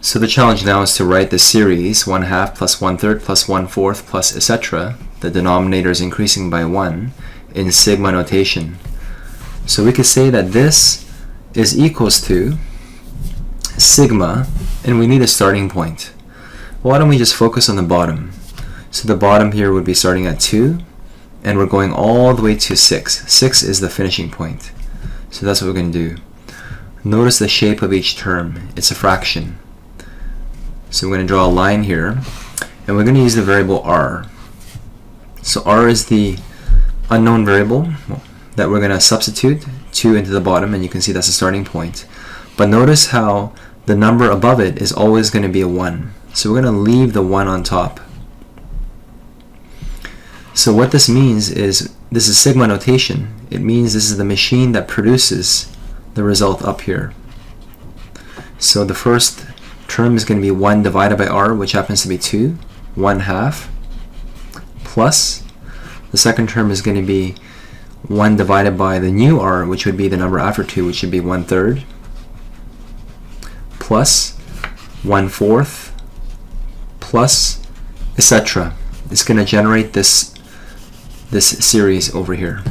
So the challenge now is to write the series 1/2 plus 1/3 plus 1/4 plus etc. The denominator is increasing by 1 in sigma notation. So we could say that this is equals to sigma, and we need a starting point. Why don't we just focus on the bottom? So the bottom here would be starting at 2, and we're going all the way to 6. 6 is the finishing point. So that's what we're going to do. Notice the shape of each term. It's a fraction. So we're going to draw a line here, and we're going to use the variable r. So r is the unknown variable that we're going to substitute 2 into the bottom, and you can see that's the starting point. But notice how the number above it is always going to be a 1. So we're going to leave the 1 on top. So what this means is, this is sigma notation. It means this is the machine that produces the result up here. So the first term is going to be 1 divided by r, which happens to be 2, 1/2, plus the second term is going to be 1 divided by the new r, which would be the number after 2, which should be 1/3, plus 1/4, plus etc. It's going to generate this series over here.